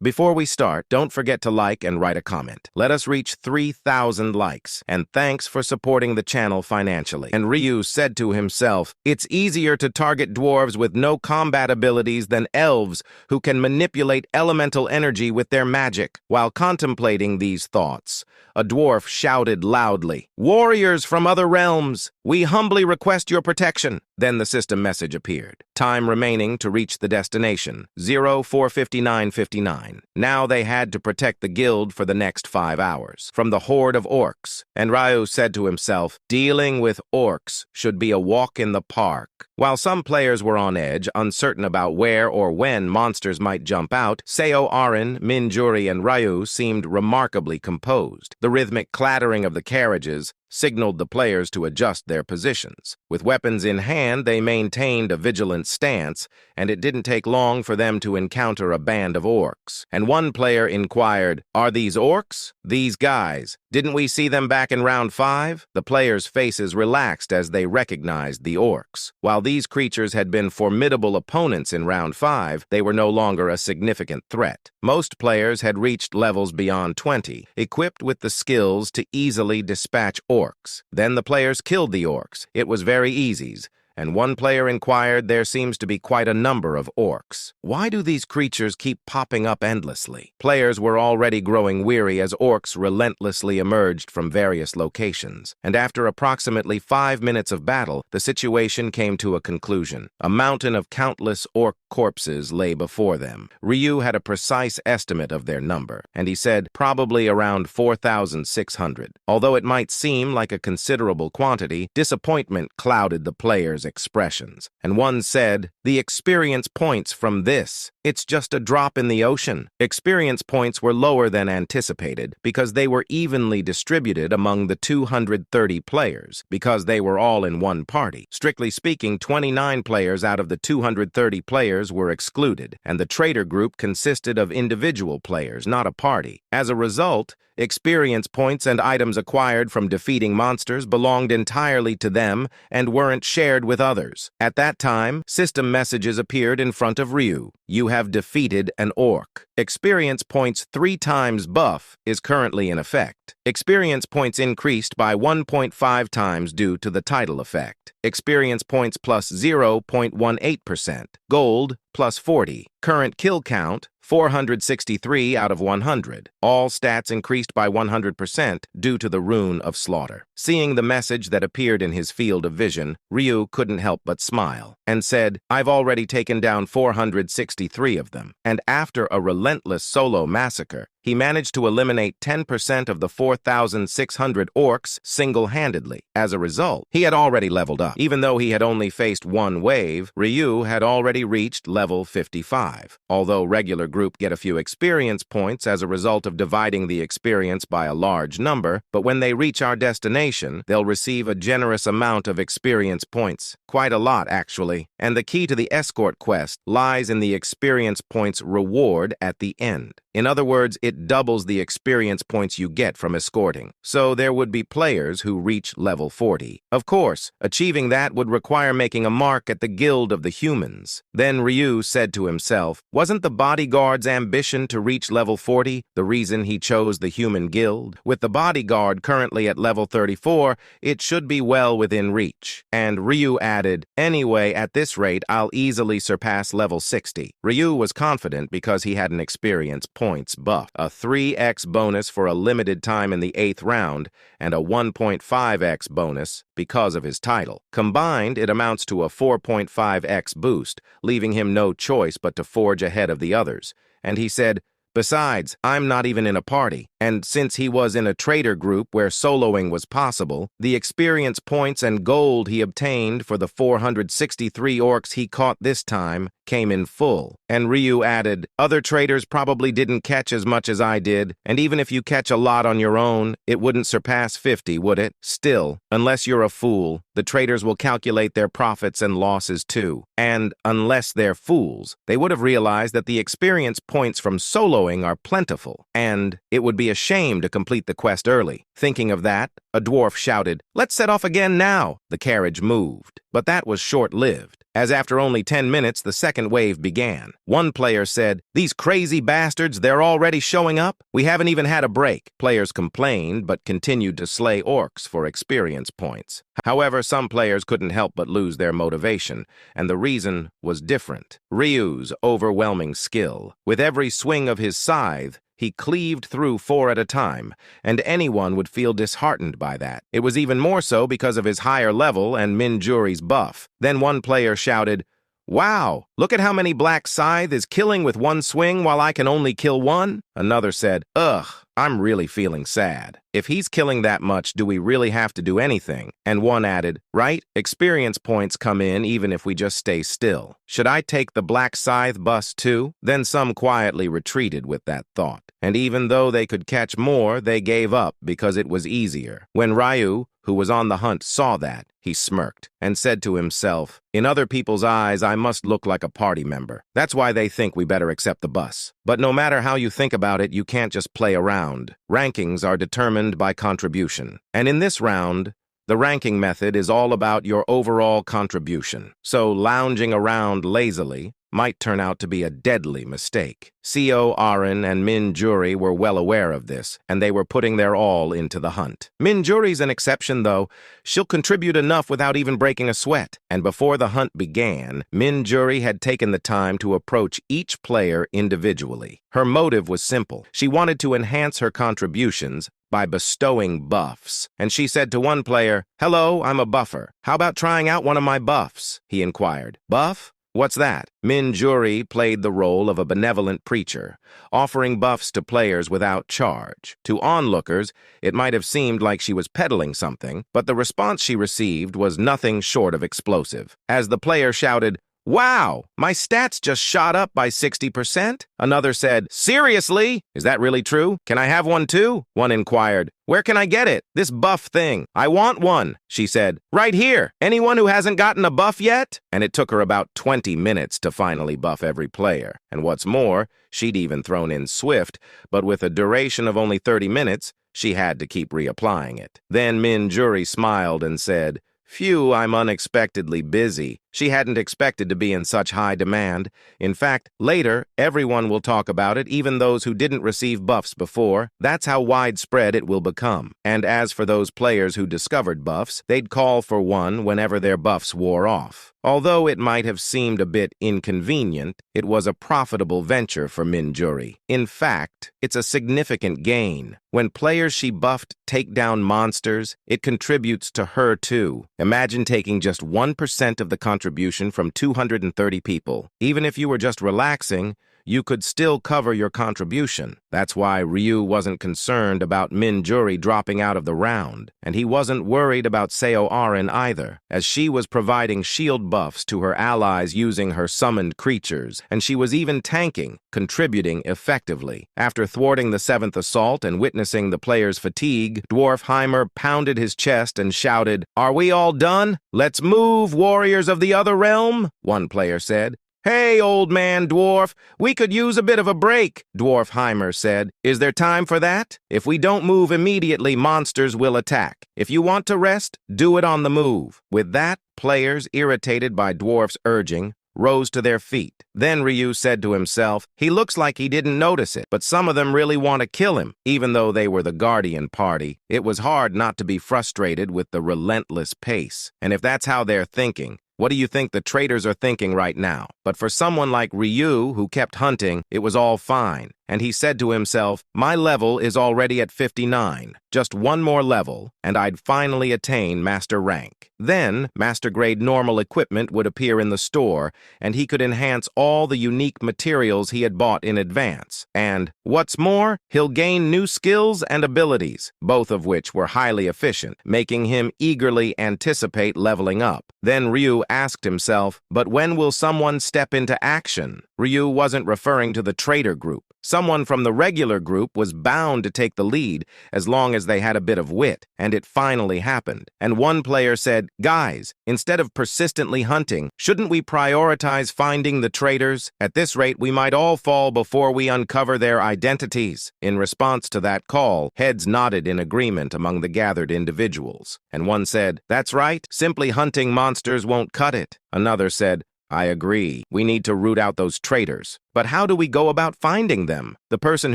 Before we start, don't forget to like and write a comment. Let us reach 3,000 likes, and thanks for supporting the channel financially. And Ryu said to himself, it's easier to target dwarves with no combat abilities than elves who can manipulate elemental energy with their magic. While contemplating these thoughts, a dwarf shouted loudly, "Warriors from other realms, we humbly request your protection." Then the system message appeared. Time remaining to reach the destination, 04:59:59. Now they had to protect the guild for the next 5 hours from the horde of orcs. And Ryu said to himself, dealing with orcs should be a walk in the park. While some players were on edge, uncertain about where or when monsters might jump out, Seo Arin, Minjuri, and Ryu seemed remarkably composed. The rhythmic clattering of the carriages signaled the players to adjust their positions. With weapons in hand, they maintained a vigilant stance, and it didn't take long for them to encounter a band of orcs. And one player inquired, "Are these orcs? These guys, didn't we see them back in round 5? The players' faces relaxed as they recognized the orcs. While these creatures had been formidable opponents in round 5, they were no longer a significant threat. Most players had reached levels beyond 20, equipped with the skills to easily dispatch orcs. Then the players killed the orcs. It was very easy. And one player inquired, there seems to be quite a number of orcs. Why do these creatures keep popping up endlessly? Players were already growing weary as orcs relentlessly emerged from various locations. And after approximately 5 minutes of battle, the situation came to a conclusion. A mountain of countless orc corpses lay before them. Ryu had a precise estimate of their number, and he said probably around 4,600. Although it might seem like a considerable quantity, disappointment clouded the players' expressions, and one said, "The experience points from this. It's just a drop in the ocean." Experience points were lower than anticipated because they were evenly distributed among the 230 players, because they were all in one party. Strictly speaking, 29 players out of the 230 players were excluded, and the traitor group consisted of individual players, not a party. As a result, experience points and items acquired from defeating monsters belonged entirely to them and weren't shared with others. At that time, system messages appeared in front of Ryu. You have defeated an orc. Experience points 3 times buff is currently in effect. Experience points increased by 1.5 times due to the title effect. Experience points plus 0.18%. Gold plus 40. Current kill count 463 out of 100. All stats increased by 100% due to the rune of slaughter. Seeing the message that appeared in his field of vision, Ryu couldn't help but smile and said, "I've already taken down 463 of them." And after a relentless solo massacre, he managed to eliminate 10% of the 4,600 orcs single-handedly. As a result, he had already leveled up. Even though he had only faced one wave, Ryu had already reached level 55. Although regular group get a few experience points as a result of dividing the experience by a large number, but when they reach our destination, they'll receive a generous amount of experience points. Quite a lot, actually. And the key to the escort quest lies in the experience points reward at the end. In other words, it doubles the experience points you get from escorting. So there would be players who reach level 40. Of course, achieving that would require making a mark at the Guild of the Humans. Then Ryu said to himself, wasn't the bodyguard's ambition to reach level 40 the reason he chose the Human Guild? With the bodyguard currently at level 34, it should be well within reach. And Ryu added, anyway, at this rate, I'll easily surpass level 60. Ryu was confident because he had an experience points buff, a 3x bonus for a limited time in the 8th round, and a 1.5x bonus because of his title. Combined, it amounts to a 4.5x boost, leaving him no choice but to forge ahead of the others. And he said, besides, I'm not even in a party. And since he was in a traitor group where soloing was possible, the experience points and gold he obtained for the 463 orcs he caught this time came in full. And Ryu added, other traitors probably didn't catch as much as I did, and even if you catch a lot on your own, it wouldn't surpass 50, would it? Still, unless you're a fool, the traitors will calculate their profits and losses too. And unless they're fools, they would have realized that the experience points from soloing are plentiful, and it would be a shame to complete the quest early. Thinking of that, a dwarf shouted, let's set off again now. The carriage moved, but that was short-lived. as after only 10 minutes, the second wave began. One player said, "These crazy bastards, they're already showing up? We haven't even had a break." Players complained, but continued to slay orcs for experience points. However, some players couldn't help but lose their motivation, and the reason was different. Ryu's overwhelming skill. With every swing of his scythe, he cleaved through 4 at a time, and anyone would feel disheartened by that. It was even more so because of his higher level and Minjuri's buff. Then one player shouted, "Wow, look at how many Black Scythe is killing with one swing while I can only kill one." Another said, "Ugh, I'm really feeling sad. If he's killing that much, do we really have to do anything?" And one added, "Right? Experience points come in even if we just stay still. Should I take the Black Scythe bus too?" Then some quietly retreated with that thought. And even though they could catch more, they gave up because it was easier. When Ryu, who was on the hunt, saw that, he smirked and said to himself, "In other people's eyes, I must look like a party member. That's why they think we better accept the bus." But no matter how you think about it, you can't just play around. Rankings are determined by contribution. And in this round, the ranking method is all about your overall contribution. So lounging around lazily might turn out to be a deadly mistake. Co. Arin and Minjuri were well aware of this, and they were putting their all into the hunt. Minjuri's an exception, though. She'll contribute enough without even breaking a sweat. And before the hunt began, Minjuri had taken the time to approach each player individually. Her motive was simple. She wanted to enhance her contributions by bestowing buffs. And she said to one player, "Hello, I'm a buffer. How about trying out one of my buffs?" He inquired. "Buff? What's that?" Minjuri played the role of a benevolent preacher, offering buffs to players without charge. To onlookers, it might have seemed like she was peddling something, but the response she received was nothing short of explosive. As the player shouted, "Wow, my stats just shot up by 60%. Another said, "Seriously? Is that really true? Can I have one too?" One inquired, "Where can I get it? This buff thing. I want one." She said, "Right here. Anyone who hasn't gotten a buff yet?" And it took her about 20 minutes to finally buff every player. And what's more, she'd even thrown in Swift, but with a duration of only 30 minutes, she had to keep reapplying it. Then Minjuri smiled and said, "Phew, I'm unexpectedly busy." She hadn't expected to be in such high demand. In fact, later, everyone will talk about it, even those who didn't receive buffs before. That's how widespread it will become. And as for those players who discovered buffs, they'd call for one whenever their buffs wore off. Although it might have seemed a bit inconvenient, it was a profitable venture for Minjuri. In fact, it's a significant gain. When players she buffed take down monsters, it contributes to her too. Imagine taking just 1% of the contribution from 230 people. Even if you were just relaxing, you could still cover your contribution. That's why Ryu wasn't concerned about Minjuri dropping out of the round, and he wasn't worried about Seo Arin either, as she was providing shield buffs to her allies using her summoned creatures, and she was even tanking, contributing effectively. After thwarting the 7th assault and witnessing the players' fatigue, Dwarf Heimer pounded his chest and shouted, "Are we all done? Let's move, warriors of the other realm," one player said. "Hey, old man Dwarf, we could use a bit of a break," Dwarf Heimer said. "Is there time for that? If we don't move immediately, monsters will attack. If you want to rest, do it on the move." With that, players, irritated by Dwarf's urging, rose to their feet. Then Ryu said to himself, "He looks like he didn't notice it, but some of them really want to kill him." Even though they were the Guardian Party, it was hard not to be frustrated with the relentless pace. And if that's how they're thinking, what do you think the traitors are thinking right now? But for someone like Ryu, who kept hunting, it was all fine. And he said to himself, "My level is already at 59. Just one more level, and I'd finally attain Master Rank. Then, Master-grade normal equipment would appear in the store, and he could enhance all the unique materials he had bought in advance. And, what's more, he'll gain new skills and abilities, both of which were highly efficient, making him eagerly anticipate leveling up." Then Ryu asked himself, "But when will someone step into action?" Ryu wasn't referring to the traitor group. Someone from the regular group was bound to take the lead as long as they had a bit of wit, and it finally happened. And one player said, "Guys, instead of persistently hunting, shouldn't we prioritize finding the traitors? At this rate, we might all fall before we uncover their identities." In response to that call, heads nodded in agreement among the gathered individuals. And one said, "That's right, simply hunting monsters won't cut it." Another said, I agree. We need to root out those traitors. But how do we go about finding them? The person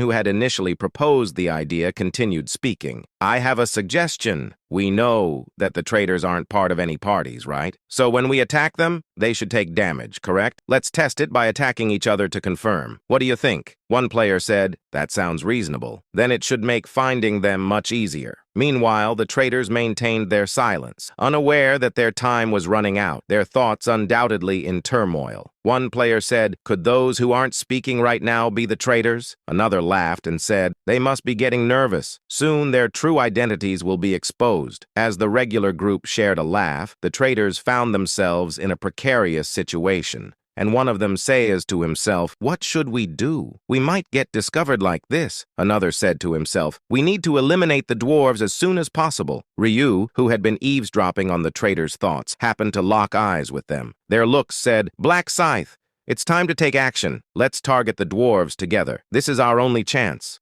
who had initially proposed the idea continued speaking. I have a suggestion. We know that the traitors aren't part of any parties, right? So when we attack them, they should take damage, correct? Let's test it by attacking each other to confirm. What do you think? One player said, that sounds reasonable. Then it should make finding them much easier. Meanwhile, the traitors maintained their silence, unaware that their time was running out, their thoughts undoubtedly in turmoil. One player said, could those who aren't speaking right now be the traitors? Another laughed and said, they must be getting nervous. Soon their true identities will be exposed. As the regular group shared a laugh, the traitors found themselves in a precarious situation. And one of them says to himself, what should we do? We might get discovered like this. Another said to himself, we need to eliminate the dwarves as soon as possible. Ryu, who had been eavesdropping on the traitors' thoughts, happened to lock eyes with them. Their looks said, Black Scythe, it's time to take action. Let's target the dwarves together. This is our only chance.